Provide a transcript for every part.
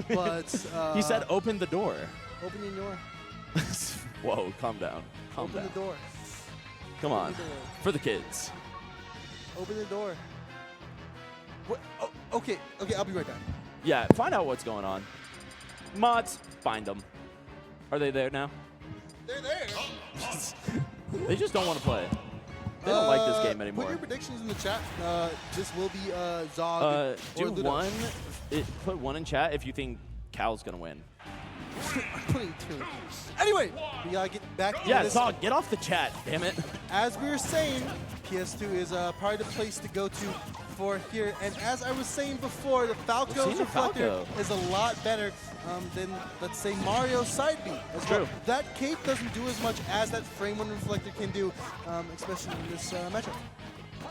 But he said, "Open the door." Open your door. Whoa, calm down. Calm Open down. the door. Come on, Open the door. for the kids. Open the door. What? Oh, okay, I'll be right back. Yeah, find out what's going on. Mods, find them. Are they there now? They're there. They just don't want to play. They don't like this game anymore. Put your predictions in the chat. This will be Zawg Do or Ludo. one. Put one in chat if you think Cal's gonna win. I'm putting two. Anyway, we gotta get back to Yeah, this. Zawg, get off the chat, damn it. As we were saying, PS2 is probably the place to go to for here. And as I was saying before, the Falco's reflector is a lot better than, let's say, Mario's side B as well. That cape doesn't do as much as that frame 1 reflector can do, especially in this matchup.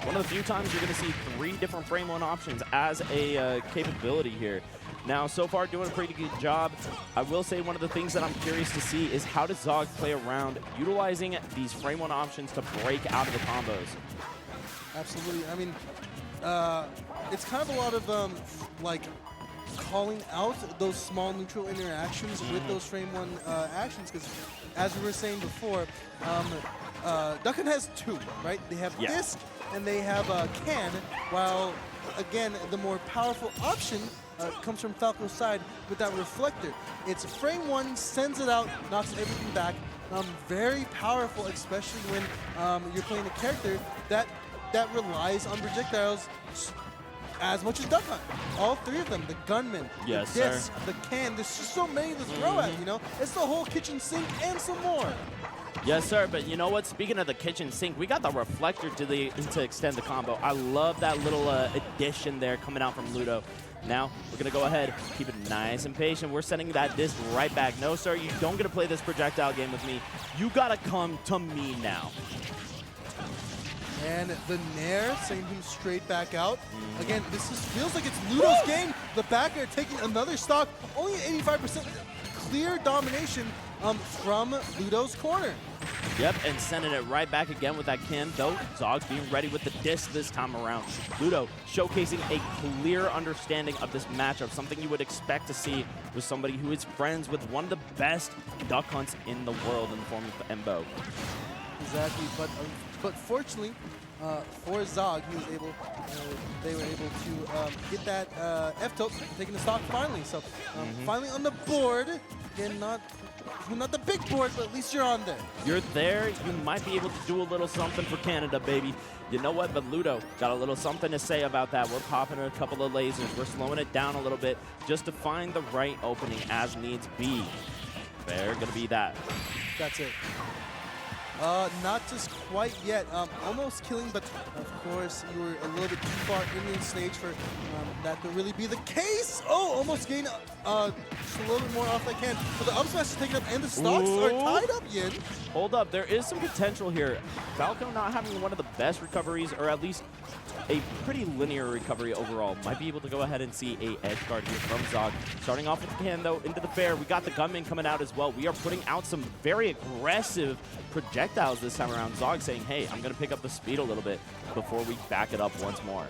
One of the few times you're going to see 3 different frame 1 options as a capability here. Now, so far, doing a pretty good job. I will say one of the things that I'm curious to see is how does Zawg play around utilizing these frame 1 options to break out of the combos. Absolutely. I mean, it's kind of a lot of, like, calling out those small neutral interactions with those frame 1 actions, because as we were saying before, Duck Hunt has 2, right? They have Disc and they have Can, while, again, the more powerful option comes from Falco's side with that reflector. It's frame 1, sends it out, knocks everything back. Very powerful, especially when you're playing a character that relies on projectiles as much as Duck Hunt. All 3 of them, the gunman, the disc, the can, there's just so many to throw at, you know? It's the whole kitchen sink and some more. Yes, sir, but you know what? Speaking of the kitchen sink, we got the reflector to extend the combo. I love that little addition there coming out from Ludo. Now, we're going to go ahead, keep it nice and patient. We're sending that disc right back. No, sir, you don't get to play this projectile game with me. You got to come to me now. And the Nair sending him straight back out. Again, this feels like it's Ludo's game. The back air taking another stock, only 85% clear domination from Ludo's corner. Yep, and sending it right back again with that can, though Zawg's being ready with the disc this time around. Ludo showcasing a clear understanding of this matchup, something you would expect to see with somebody who is friends with one of the best Duck Hunts in the world in the form of Embo. Exactly, but fortunately for Zawg, they were able to get that F-tilt, taking the stock finally. So finally on the board. Again, not the big board, but at least you're on there. You're there. You might be able to do a little something for Canada, baby. You know what? But Ludo got a little something to say about that. We're popping a couple of lasers. We're slowing it down a little bit just to find the right opening as needs be. They're going to be that. That's it. Not just quite yet. Almost killing, but of course you were a little bit too far in the stage for that to really be the case. Oh, almost gained just a little bit more off that can. But the up smash is taken up and the stocks are tied up, Yin. Hold up, there is some potential here. Falco not having one of the best recoveries, or at least a pretty linear recovery overall. Might be able to go ahead and see a edge guard here from Zawg. Starting off with the can, though, into the fair. We got the gunman coming out as well. We are putting out some very aggressive projectiles this time around. Zawg saying, hey, I'm going to pick up the speed a little bit before we back it up once more.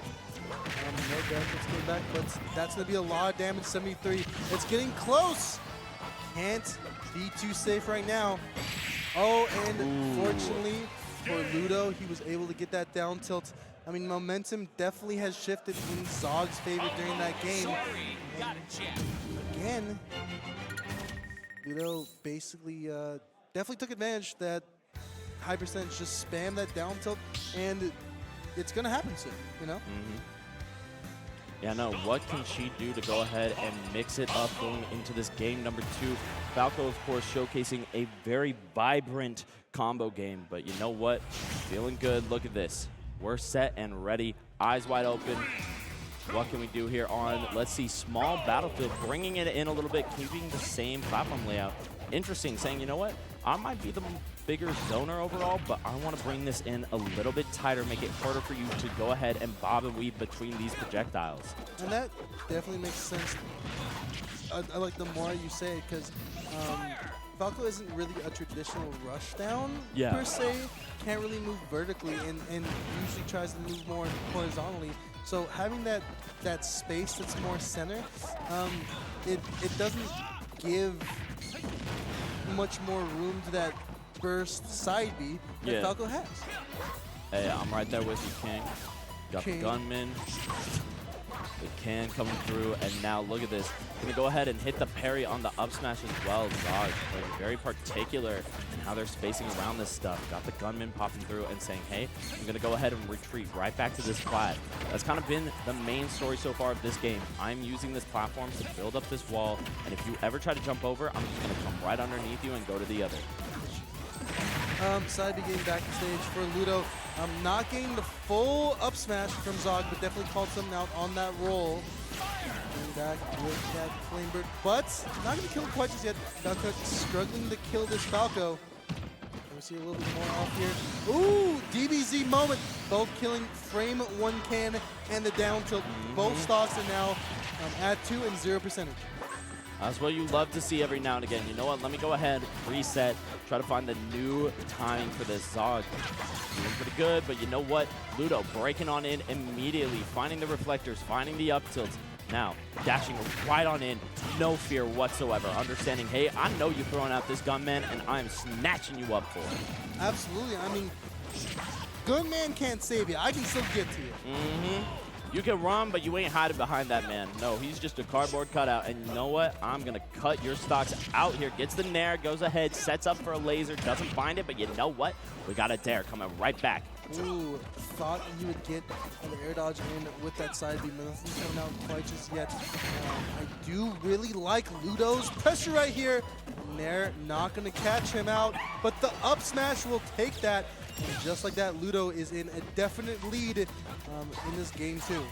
No benefits going back, but that's going to be a lot of damage, 73. It's getting close. Can't be too safe right now. Oh, and fortunately for Ludo, he was able to get that down tilt. I mean, momentum definitely has shifted in Zawg's favor during that game. And again, Ludo basically definitely took advantage that high percentage, just spam that down tilt, and it's going to happen soon, you know? Yeah, no, what can she do to go ahead and mix it up going into this game number 2? Falco, of course, showcasing a very vibrant combo game, but you know what? Feeling good. Look at this. We're set and ready, eyes wide open. What can we do here on, let's see, small battlefield, bringing it in a little bit, keeping the same platform layout. Interesting, saying, you know what? I might be the bigger zoner overall, but I want to bring this in a little bit tighter, make it harder for you to go ahead and bob and weave between these projectiles. And that definitely makes sense. I like the more you say it, because Falco isn't really a traditional rushdown per se. Can't really move vertically and usually tries to move more horizontally. So having that space that's more center, it doesn't give much more room to that burst side B that Falco has. Hey, I'm right there with you, King. Got King. the gunman. The can coming through, and now look at this. Gonna go ahead and hit the parry on the up smash as well. Zawg playing very particular in how they're spacing around this stuff. Got the gunman popping through and saying, hey, I'm gonna go ahead and retreat right back to this plat. That's kind of been the main story so far of this game. I'm using this platform to build up this wall, and if you ever try to jump over, I'm just gonna come right underneath you and go to the other. Side B getting back to stage for Ludo. Not getting the full up smash from Zawg, but definitely called something out on that roll. Going back with that Flamebird, but not going to kill him quite just yet. Falco struggling to kill this Falco. Let me see a little bit more off here. Ooh, DBZ moment. Both killing frame 1 can and the down tilt. Both stocks are now at 2 and 0%. That's what you love to see every now and again. You know what? Let me go ahead, reset, try to find the new timing for this. Zawg doing pretty good, but you know what? Ludo breaking on in immediately, finding the reflectors, finding the up tilts. Now, dashing right on in, no fear whatsoever. Understanding, hey, I know you're throwing out this gunman, and I'm snatching you up for it. Absolutely. I mean, gunman can't save you. I can still get to you. You can run, but you ain't hiding behind that man. No, he's just a cardboard cutout. And you know what? I'm going to cut your stocks out here. Gets the nair, goes ahead, sets up for a laser, doesn't find it, but you know what? We got a dare coming right back. Ooh, thought you would get the air dodge in with that side beam. Nothing's coming out quite just yet. I do really like Ludo's pressure right here. Nair not going to catch him out, but the up smash will take that. And just like that, Ludo is in a definite lead in this game too.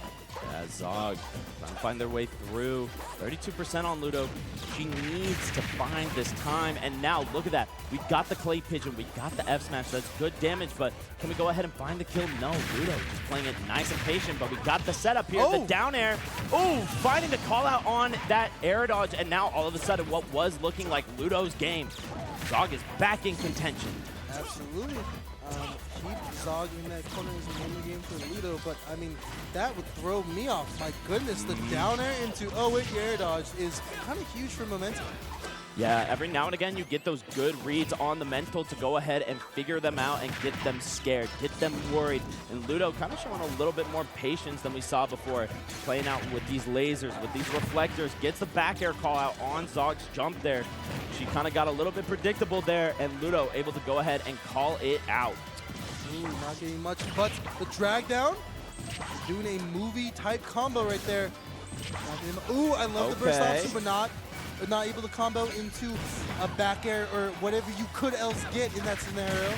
Yeah, Zawg trying to find their way through. 32% on Ludo. She needs to find this time. And now, look at that. We got the clay pigeon. We got the F smash. That's good damage, but can we go ahead and find the kill? No, Ludo just playing it nice and patient, but we got the setup here. The down air. Oh, finding the call out on that air dodge. And now, all of a sudden, what was looking like Ludo's game, Zawg is back in contention. Absolutely. Keep Zawg in that corner is the only game for Ludo, but I mean, that would throw me off. My goodness, the down air into, oh wait, your air dodge is kind of huge for momentum. Yeah, every now and again you get those good reads on the mental to go ahead and figure them out and get them scared, get them worried. And Ludo kind of showing a little bit more patience than we saw before, playing out with these lasers, with these reflectors, gets the back air call out on Zawg's jump there. She kind of got a little bit predictable there, and Ludo able to go ahead and call it out. Ooh, not getting much, but the drag down, doing a movie type combo right there. Ooh, I love the burst option, but not able to combo into a back air or whatever you could else get in that scenario.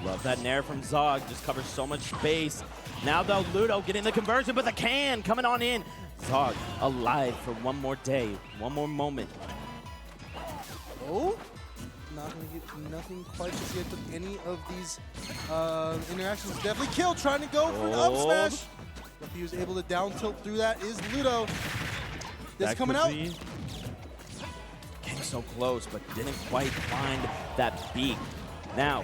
Love that nair from Zawg, just covers so much space. Now though, Ludo getting the conversion, but the can coming on in. Zawg alive for one more day, one more moment. Oh, not gonna get nothing quite just yet, but any of these interactions definitely killed. Trying to go for an up smash. But he was able to down tilt through that is Ludo. This coming out. Came so close, but didn't quite find that beak. Now,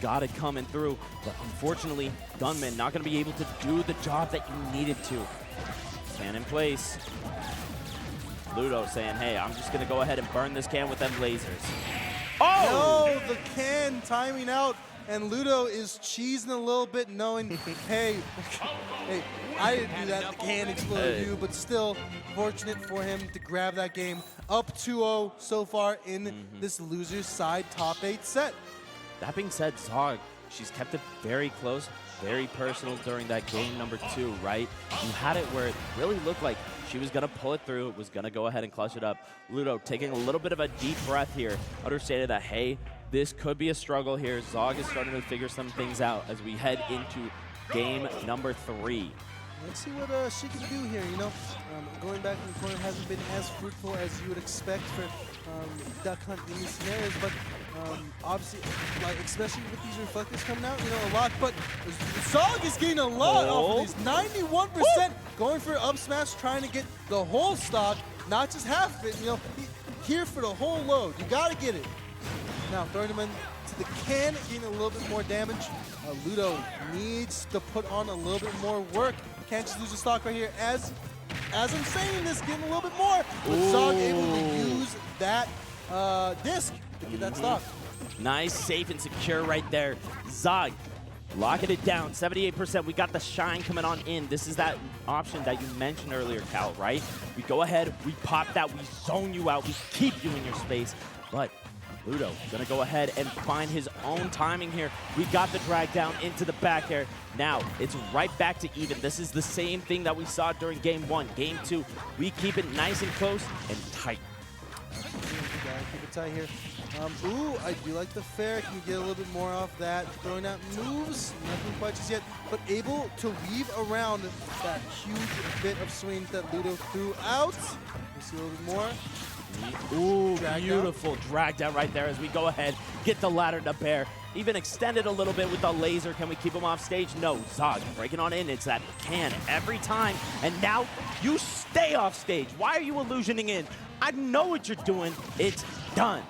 got it coming through, but unfortunately, Gunman not going to be able to do the job that you needed to. Can in place. Ludo saying, hey, I'm just going to go ahead and burn this can with them lasers. Oh! No, the can timing out, and Ludo is cheesing a little bit, knowing, hey, I didn't do that, the can exploded you, but still fortunate for him to grab that game. Up 2-0 so far in this loser's side top 8 set. That being said, Zawg, she's kept it very close, very personal during that game number 2, right? You had it where it really looked like she was going to pull it through, was going to go ahead and clutch it up. Ludo taking a little bit of a deep breath here, understanding that, hey, this could be a struggle here. Zawg is starting to figure some things out as we head into game number 3. Let's see what she can do here, you know. Going back in the corner hasn't been as fruitful as you would expect for Duck Hunt in these scenarios, but obviously, like, especially with these reflectors coming out, you know, a lot. But Zawg is getting a lot off of these. 91% going for up smash, trying to get the whole stock, not just half of it, you know. Here for the whole load. You got to get it. Now, throwing him into into the can, getting a little bit more damage. Ludo needs to put on a little bit more work. Can't just lose a stock right here. As I'm saying this, getting a little bit more. But Zawg able to use that disc to get that stock. Nice, safe, and secure right there. Zawg locking it down, 78%. We got the shine coming on in. This is that option that you mentioned earlier, Cal, right? We go ahead, we pop that, we zone you out, we keep you in your space. But Ludo gonna go ahead and find his own timing here. We got the drag down into the back air. Now, it's right back to even. This is the same thing that we saw during game 1. Game 2, we keep it nice and close and tight. Keep it tight here. Ooh, I do like the fair. Can you get a little bit more off that? Throwing out moves, nothing quite just yet, but able to weave around that huge bit of swing that Ludo threw out. You see a little bit more. Ooh, beautiful drag down right there as we go ahead, get the ladder to bear. Even extended a little bit with the laser. Can we keep him off stage? No, Zawg breaking on in. It's that can every time. And now you stay off stage. Why are you illusioning in? I know what you're doing. It's done.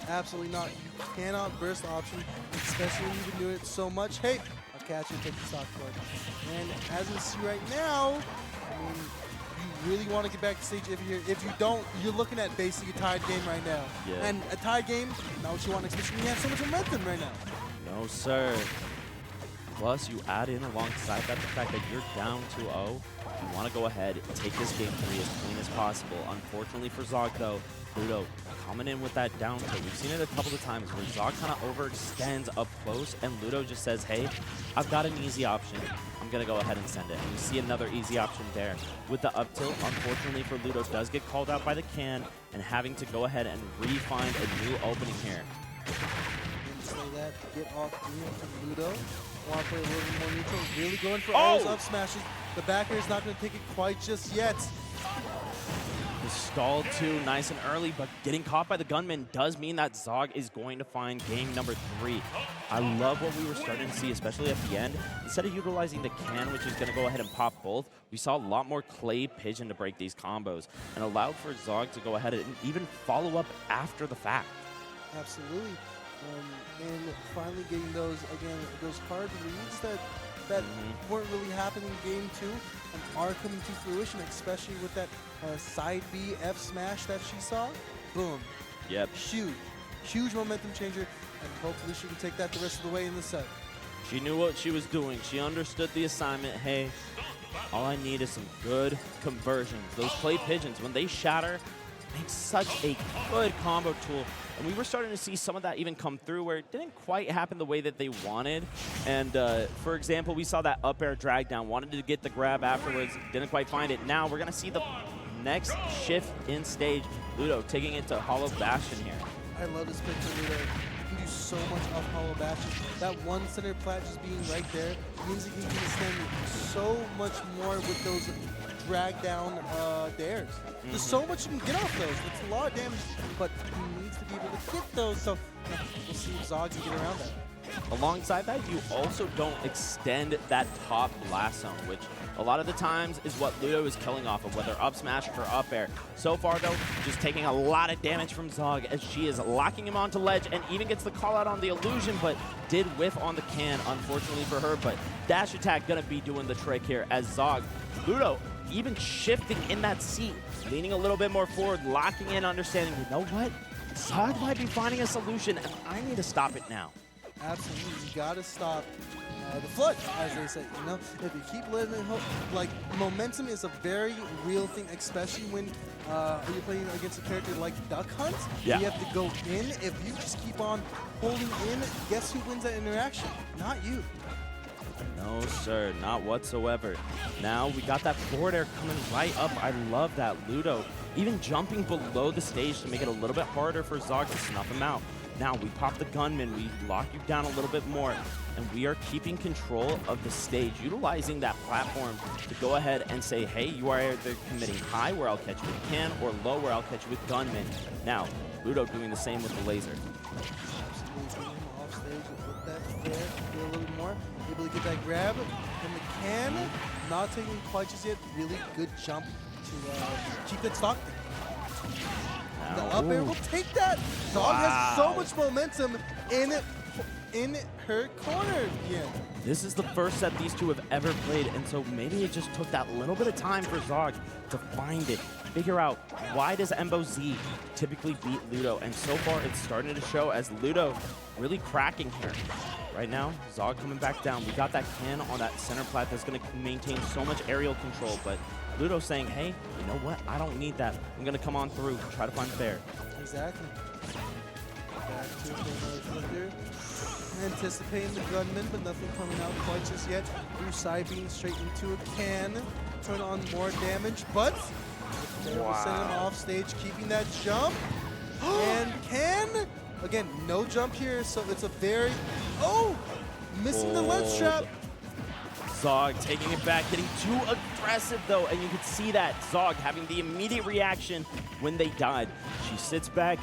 Absolutely not. You cannot burst option, especially when you've been doing it so much. Hey, I'll catch you, take the stock for it. And as we see right now, I mean, you really want to get back to stage if you don't, you're looking at basically a tied game right now. Yeah. And a tied game, not what you want, especially when you have so much momentum right now. No, sir. Plus, you add in alongside that the fact that you're down 2-0. You want to go ahead and take this game 3 as clean as possible. Unfortunately for Zawg, though, Ludo coming in with that down tilt. We've seen it a couple of times where Zawg kind of overextends up close, and Ludo just says, hey, I've got an easy option. I'm going to go ahead and send it. And you see another easy option there. With the up tilt, unfortunately for Ludo, does get called out by the can and having to go ahead and re-find a new opening here. Say that, get off from Ludo. Want to play a little bit more neutral. Really going for all those up smashes. The back air is not going to take it quite just yet. The stall too, nice and early, but getting caught by the gunman does mean that Zawg is going to find game number 3. I love what we were starting to see, especially at the end. Instead of utilizing the can, which is going to go ahead and pop both, we saw a lot more clay pigeon to break these combos and allowed for Zawg to go ahead and even follow up after the fact. Absolutely. And finally getting those hard reads that weren't really happening in game 2 and are coming to fruition, especially with that side B F smash that she saw. Boom. Yep. Huge momentum changer, and hopefully she can take that the rest of the way in the set. She knew what she was doing. She understood the assignment. Hey, all I need is some good conversions. Those clay pigeons, when they shatter, make such a good combo tool. And we were starting to see some of that even come through where it didn't quite happen the way that they wanted. And for example, we saw that up air drag down, wanted to get the grab afterwards, didn't quite find it. Now we're going to see the next shift in stage. Ludo taking it to Hollow Bastion here. I love this pick for Ludo. You can do so much off Hollow Bastion. That one center plat just being right there means he can extend so much more with those drag down dares. There's so much you can get off those. It's a lot of damage, but he needs to be able to get those. So we'll see if Zawg can get around that. Alongside that, you also don't extend that top blast zone, which a lot of the times is what Ludo is killing off of, whether up smash or up air. So far, though, just taking a lot of damage from Zawg as she is locking him onto ledge and even gets the call out on the illusion, but did whiff on the can, unfortunately for her. But dash attack gonna be doing the trick here as Zawg, Ludo even shifting in that seat, leaning a little bit more forward, locking in, understanding, you know what? Zawg might be finding a solution, and I need to stop it now. Absolutely, you gotta stop the flood, as they say. You know, if you keep letting it hope, like momentum is a very real thing, especially when you're playing against a character like Duck Hunt. Yeah. You have to go in. If you just keep on holding in, guess who wins that interaction? Not you. No, sir, not whatsoever. Now we got that forward air coming right up. I love that. Ludo even jumping below the stage to make it a little bit harder for Zawg to snuff him out. Now we pop the gunman, we lock you down a little bit more, and we are keeping control of the stage, utilizing that platform to go ahead and say, hey, you are either committing high where I'll catch you with can, or low where I'll catch you with gunman. Now, Ludo doing the same with the laser. Absolutely, getting him off stage with that fair, a little bit more, able to get that grab, and the can, not taking quite just yet, really good jump to keep that stock there. The up air will take that. Zawg has so much momentum in in her corner again. This is the first set these two have ever played, and so maybe it just took that little bit of time for Zawg to find it, figure out why does Embo Z typically beat Ludo, and so far it's starting to show as Ludo really cracking here. Right now, Zawg coming back down. We got that can on that center plat that's going to maintain so much aerial control, but Ludo saying, hey, you know what? I don't need that. I'm going to come on through, try to find fair. Exactly. Back to another flicker. Anticipating the gunman, but nothing coming out quite just yet. Blue side beam straight into a can. Turn on more damage, but they will send him off stage, keeping that jump. And can, again, no jump here, so it's a very, missing the ledge trap. Zawg taking it back, getting too aggressive though, and you could see that Zawg having the immediate reaction when they died. She sits back,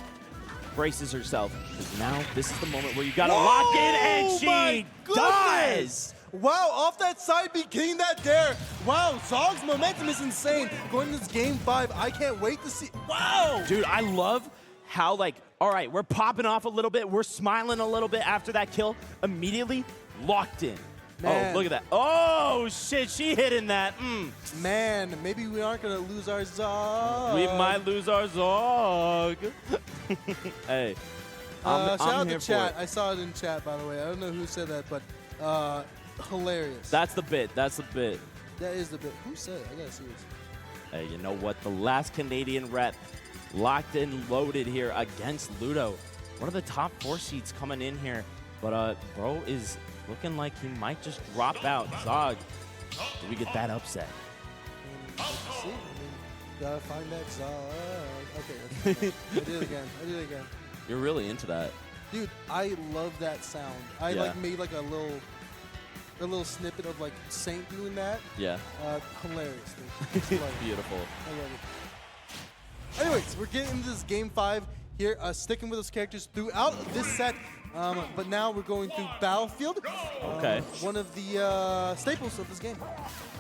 braces herself, because now this is the moment where you gotta lock in, and she does! Wow, off that side B, getting that dare. Wow, Zawg's momentum is insane. Going into this game 5, I can't wait to see. Wow! Dude, I love how, like, all right, we're popping off a little bit, we're smiling a little bit after that kill, immediately locked in. Man. Oh, look at that. Oh, shit, she hitting that. Man, maybe we aren't going to lose our Zawg. We might lose our Zawg. Hey, shout I'm out here to chat. for it. I saw it in chat, by the way. I don't know who said that, but hilarious. That's the bit. That's the bit. That is the bit. Who said it? I got to see this. Hey, you know what? The last Canadian rep locked in, loaded here against Ludo. One of the top 4 seeds coming in here, but bro is looking like he might just drop out. Zawg, do we get that upset? Let's see. Gotta find that Zawg. Okay, I did it again. I did it again. You're really into that. Dude, I love that sound. I like made like a little snippet of like Saint doing that. Yeah. Hilarious, dude. I love it. Beautiful. I love it. Anyways, we're getting into this game 5 here, sticking with those characters throughout this set. But now we're going through Battlefield. Okay. One of the staples of this game.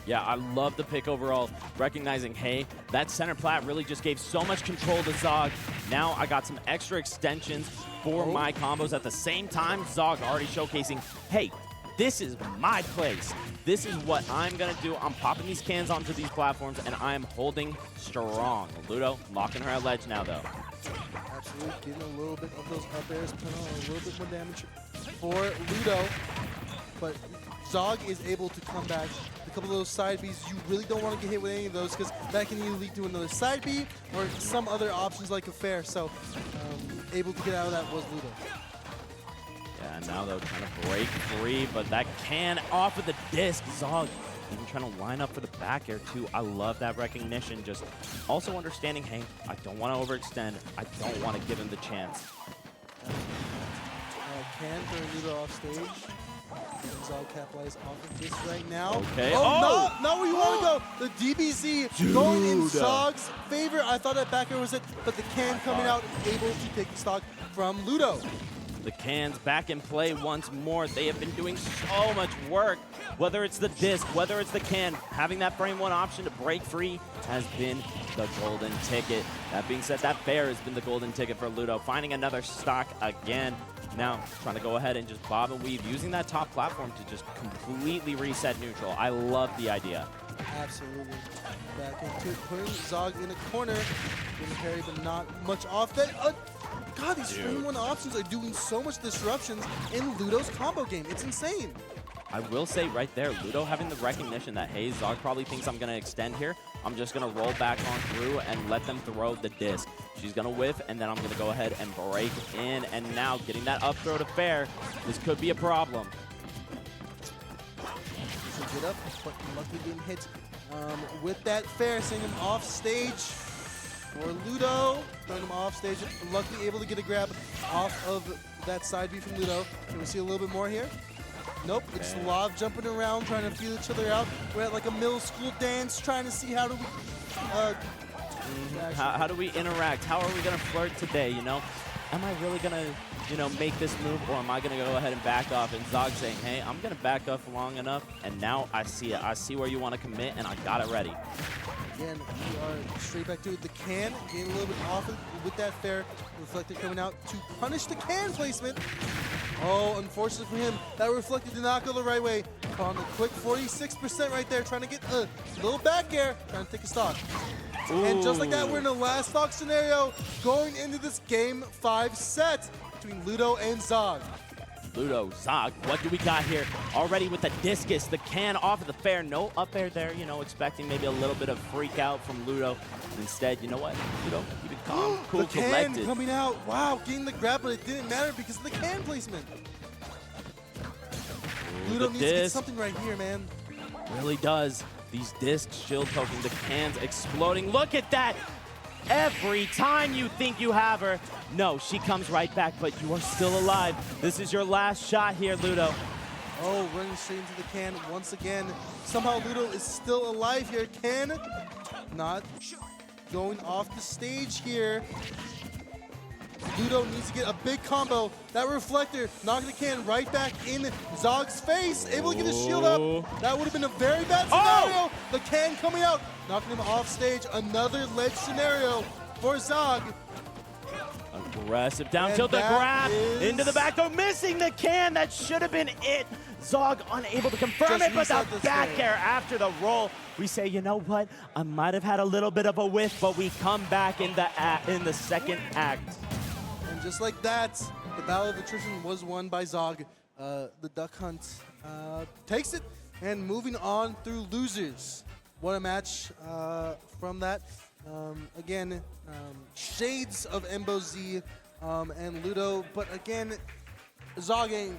Yeah, I love the pick overall, recognizing, hey, that center plat really just gave so much control to Zawg. Now I got some extra extensions for my combos at the same time. Zawg already showcasing, hey, this is my place. This is what I'm going to do. I'm popping these cans onto these platforms, and I am holding strong. Ludo locking her at ledge now, though. Absolutely, getting a little bit of those up airs, putting on a little bit more damage for Ludo. But Zawg is able to come back. A couple of those side Bs, you really don't want to get hit with any of those because that can either lead to another side B or some other options like a fair. So able to get out of that was Ludo. Yeah, now though trying to break free, but that can off of the disc. Zawg even trying to line up for the back air too. I love that recognition. Just also understanding, hey, I don't want to overextend. I don't want to give him the chance. Can turn Ludo off stage. Zawg capitalize off of this right now. Okay. Oh, not where you want to go. The DBZ going in Zawg's favor. I thought that back air was it, but the can coming out, able to take the stock from Ludo. The cans back in play once more. They have been doing so much work. Whether it's the disc, whether it's the can, having that frame 1 option to break free has been the golden ticket. That being said, that fair has been the golden ticket for Ludo. Finding another stock again. Now trying to go ahead and just bob and weave, using that top platform to just completely reset neutral. I love the idea. Absolutely. Back into it, putting Zawg in a corner. Getting parry, but not much off that. God, these frame 1 options are doing so much disruptions in Ludo's combo game. It's insane. I will say right there, Ludo having the recognition that, hey, Zawg probably thinks I'm going to extend here. I'm just going to roll back on through and let them throw the disc. She's going to whiff, and then I'm going to go ahead and break in. And now getting that up throw to fair. This could be a problem. Get up, but luckily getting hit with that fair, sending him off stage for Ludo. Throwing him off stage, luckily able to get a grab off of that side B from Ludo. Can we see a little bit more here? Nope, it's Lav jumping around, trying to feel each other out. We're at like a middle school dance, trying to see how do we how do we interact? How are we going to flirt today, you know? Am I really going to, you know, make this move, or am I going to go ahead and back off? And Zawg saying, hey, I'm going to back off long enough, and now I see it. I see where you want to commit, and I got it ready. Again, we are straight back to it. The can, getting a little bit off with that fair. Reflector coming out to punish the can placement. Oh, unfortunately for him, that reflected did not go the right way. On the quick 46% right there, trying to get a little back air, trying to take a stock. Ooh. And just like that, we're in the last stock scenario going into this Game 5 set between Ludo and Zawg. Ludo, Zawg, what do we got here? Already with the discus, the can off of the fair. No up air there, you know, expecting maybe a little bit of freak out from Ludo. Instead, you know what? Ludo, keep it calm, cool, the can collected. coming out. Wow, getting the grab, but it didn't matter because of the can placement. Ludo needs to get something right here, man. Really does. These discs shield poking, the cans exploding. Look at that. Every time you think you have her, no, she comes right back, but you are still alive. This is your last shot here, Ludo. Oh, running straight into the can once again. Somehow Ludo is still alive here. Can not going off the stage here. Ludo needs to get a big combo. That reflector knocking the can right back in Zawg's face. Able to get his shield up. That would have been a very bad scenario. Oh! The can coming out, knocking him off stage. Another ledge scenario for Zawg. Aggressive down tilt, the grab into the back door, missing the can. That should have been it. Zawg unable to confirm it, but the back air after the roll. We say, you know what? I might have had a little bit of a whiff, but we come back in the second act. And just like that, the battle of attrition was won by Zawg. The Duck Hunt takes it, and moving on through losers. What a match from that. Again, shades of Embo Z and Ludo, but again, Zawg ain't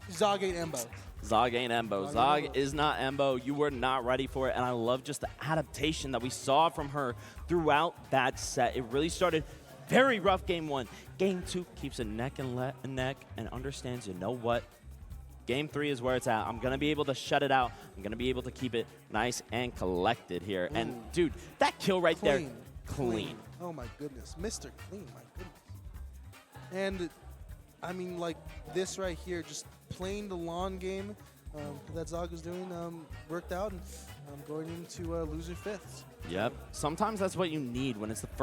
Embo. Zawg ain't Embo. Zawg is not Embo. You were not ready for it, and I love just the adaptation that we saw from her throughout that set. It really started very rough game 1. Game 2 keeps a neck and neck and understands, you know what? Game 3 is where it's at. I'm going to be able to shut it out. I'm going to be able to keep it nice and collected here. Ooh. And, dude, that kill right there, clean. Oh, my goodness. Mr. Clean, my goodness. And, I mean, like, this right here, just playing the lawn game that Zawg was doing worked out, and going into loser fifths. Yep. Sometimes that's what you need when it's the first